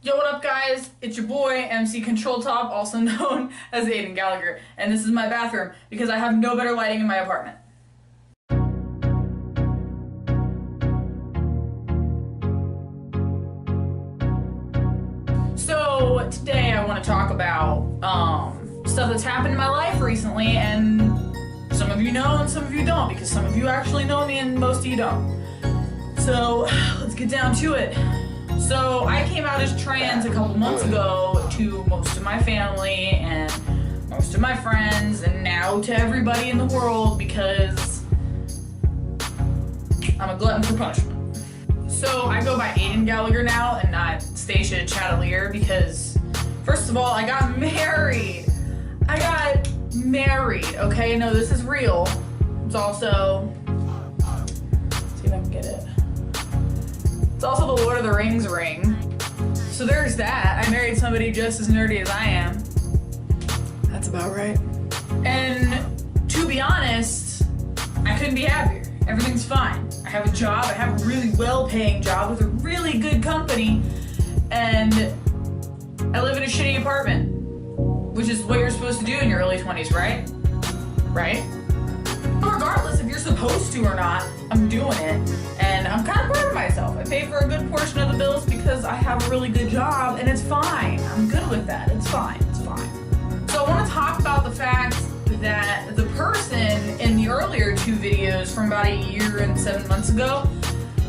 Yo, what up, guys? It's your boy, MC Control Top, also known as Aiden Gallagher, and this is my bathroom because I have no better lighting in my apartment. So, today I want to talk about stuff that's happened in my life recently, and some of you know and some of you don't, because some of you actually know me and most of you don't. So, let's get down to it. So I came out as trans a couple months ago to most of my family and most of my friends, and now to everybody in the world because I'm a glutton for punishment. So I go by Aiden Gallagher now and not Stacia Chatelier because, first of all, I got married. Okay? No, this is real. It's also, let's see if I can get it. It's also the Lord of the Rings ring. So there's that. I married somebody just as nerdy as I am. That's about right. And to be honest, I couldn't be happier. Everything's fine. I have a job. I have a really well-paying job with a really good company. And I live in a shitty apartment, which is what you're supposed to do in your early 20s, right? Right? Regardless if you're supposed to or not, I'm doing it, and I'm kind of proud of myself. I pay for a good portion of the bills because I have a really good job, and it's fine. I'm good with that. It's fine. It's fine. So I want to talk about the fact that the person in the earlier two videos from about a year and 7 months ago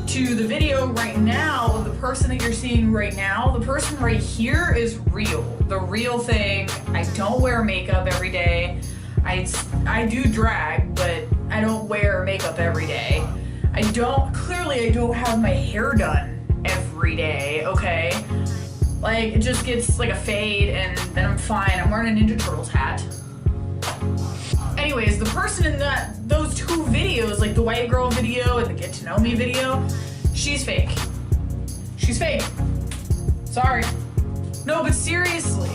to the video right now, the person that you're seeing right now, the person right here is real. The real thing. I don't wear makeup every day. I do drag, but I don't wear makeup every day. I don't have my hair done every day, okay? Like, it just gets like a fade and then I'm fine. I'm wearing a Ninja Turtles hat. Anyways, the person in those two videos, like the white girl video and the get to know me video, she's fake. She's fake. Sorry. No, but seriously,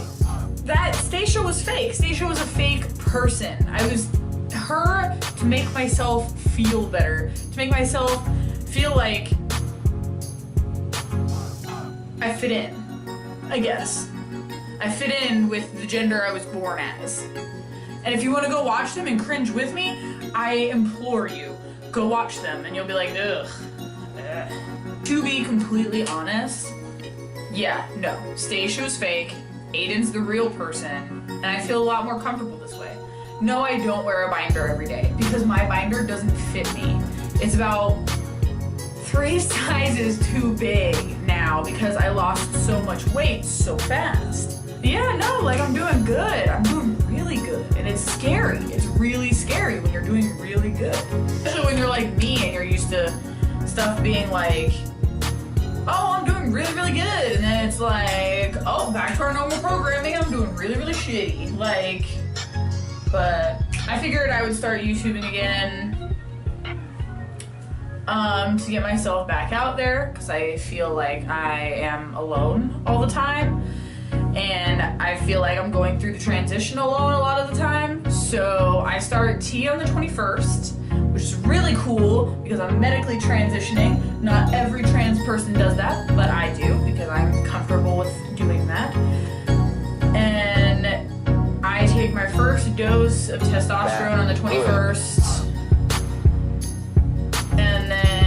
that Stacia was fake. Stacia was a fake person. I was her to make myself feel better, to make myself feel like I fit in, I guess. I fit in with the gender I was born as. And if you want to go watch them and cringe with me, I implore you, go watch them and you'll be like, ugh. To be completely honest, yeah, no, Stacia was fake, Aiden's the real person, and I feel a lot more comfortable this way. No, I don't wear a binder every day because my binder doesn't fit me. It's about 3 sizes too big now because I lost so much weight so fast. Yeah, no, like I'm doing good. I'm doing really good. And it's scary. It's really scary when you're doing really good. Especially when you're like me and you're used to stuff being like, oh, I'm doing really, really good. And then it's like, oh, back to our normal programming. I'm doing really, really shitty. Like, but I figured I would start YouTubing again to get myself back out there because I feel like I am alone all the time. And I feel like I'm going through the transition alone a lot of the time. So I start Tea on the 21st, which is really cool because I'm medically transitioning. Not every trans person does that, but I do because I'm comfortable with doing that. And I take my first dose of testosterone on the 21st. And then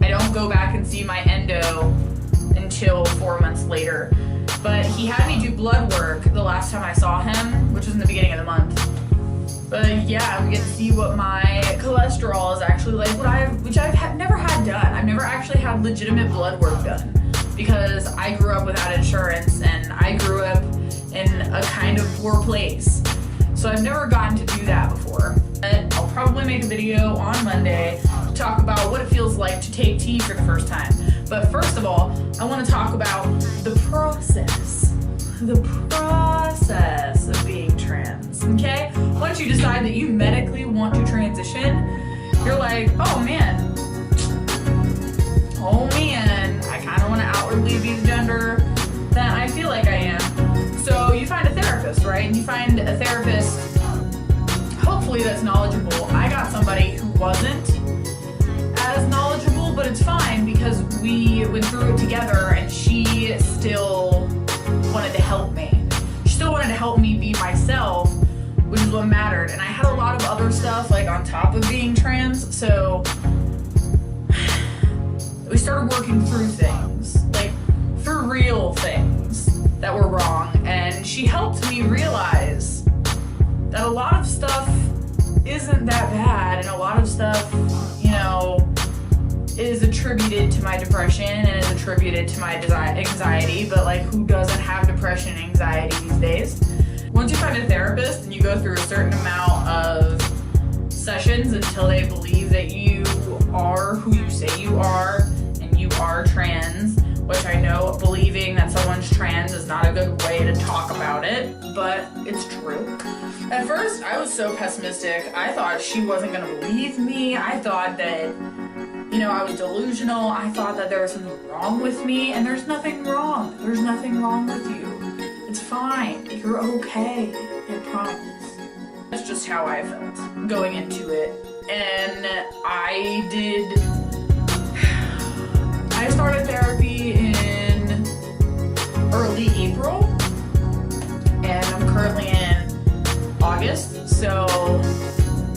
I don't go back and see my endo until 4 months later. But he had me do blood work the last time I saw him, which was in the beginning of the month. But yeah, I'm gonna see what my cholesterol is actually like, which I've never had done. I've never actually had legitimate blood work done because I grew up without insurance and I grew up in a kind of poor place. So I've never gotten to do that before. But I'll probably make a video on Monday to talk about what it feels like to take tea for the first time. But first of all, I want to talk about the process. The process of being trans, okay? Once you decide that you medically want to transition, you're like, oh man, I kind of want to outwardly be the gender that I feel like I am. So you find a therapist, right? And you find a therapist, hopefully that's knowledgeable. I got somebody who wasn't as knowledgeable, but it's fine because we went through it together and she still wanted to help me. She still wanted to help me be myself, which is what mattered. And I had a lot of other stuff like on top of being trans, so we started working through things, like for real things that were wrong. And she helped me realize that a lot of stuff isn't that bad, and a lot of stuff, you know, is attributed to my depression and is attributed to my anxiety, but like who doesn't have depression and anxiety these days? Once you find a therapist and you go through a certain amount of sessions until they believe that you are who you say you are and you are trans, which I know believing that someone's trans is not a good way to talk about it, but it's true. At first, I was so pessimistic. I thought she wasn't gonna believe me. I thought that, you know, I was delusional. I thought that there was something wrong with me, and there's nothing wrong. There's nothing wrong with you. It's fine. You're okay. I promise. That's just how I felt going into it. And I started therapy in early April, and I'm currently in August. So,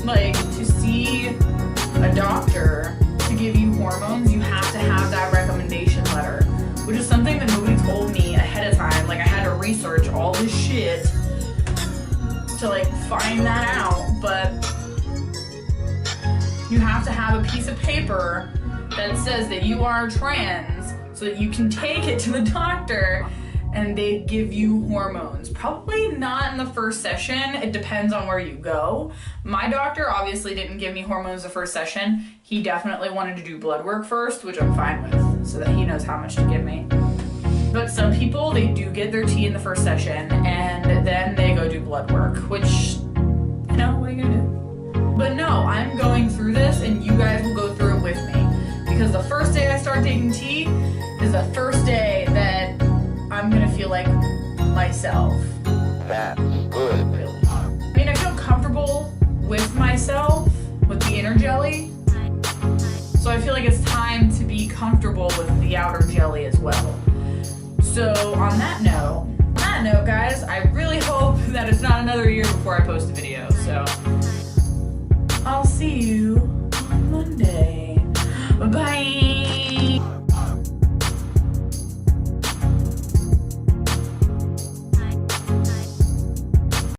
like, to see a doctor to give you hormones, you have to have that recommendation letter, which is something that nobody told me ahead of time. Like, I had to research all this shit to like find that out, but you have to have a piece of paper that says that you are trans so that you can take it to the doctor and they give you hormones. Probably not in the first session. It depends on where you go. My doctor obviously didn't give me hormones the first session. He definitely wanted to do blood work first, which I'm fine with, so that he knows how much to give me. But some people, they do get their tea in the first session and then they go do blood work, which, you know, what are you gonna do? But no, I'm going through this and you guys will go through it with me. Because the first day I start taking tea is the first day that I'm gonna feel like myself. That's good. Really. I mean, I feel comfortable with myself, with the inner jelly. So I feel like it's time to be comfortable with the outer jelly as well. So on that note, guys, I really hope that it's not another year before I post a video. So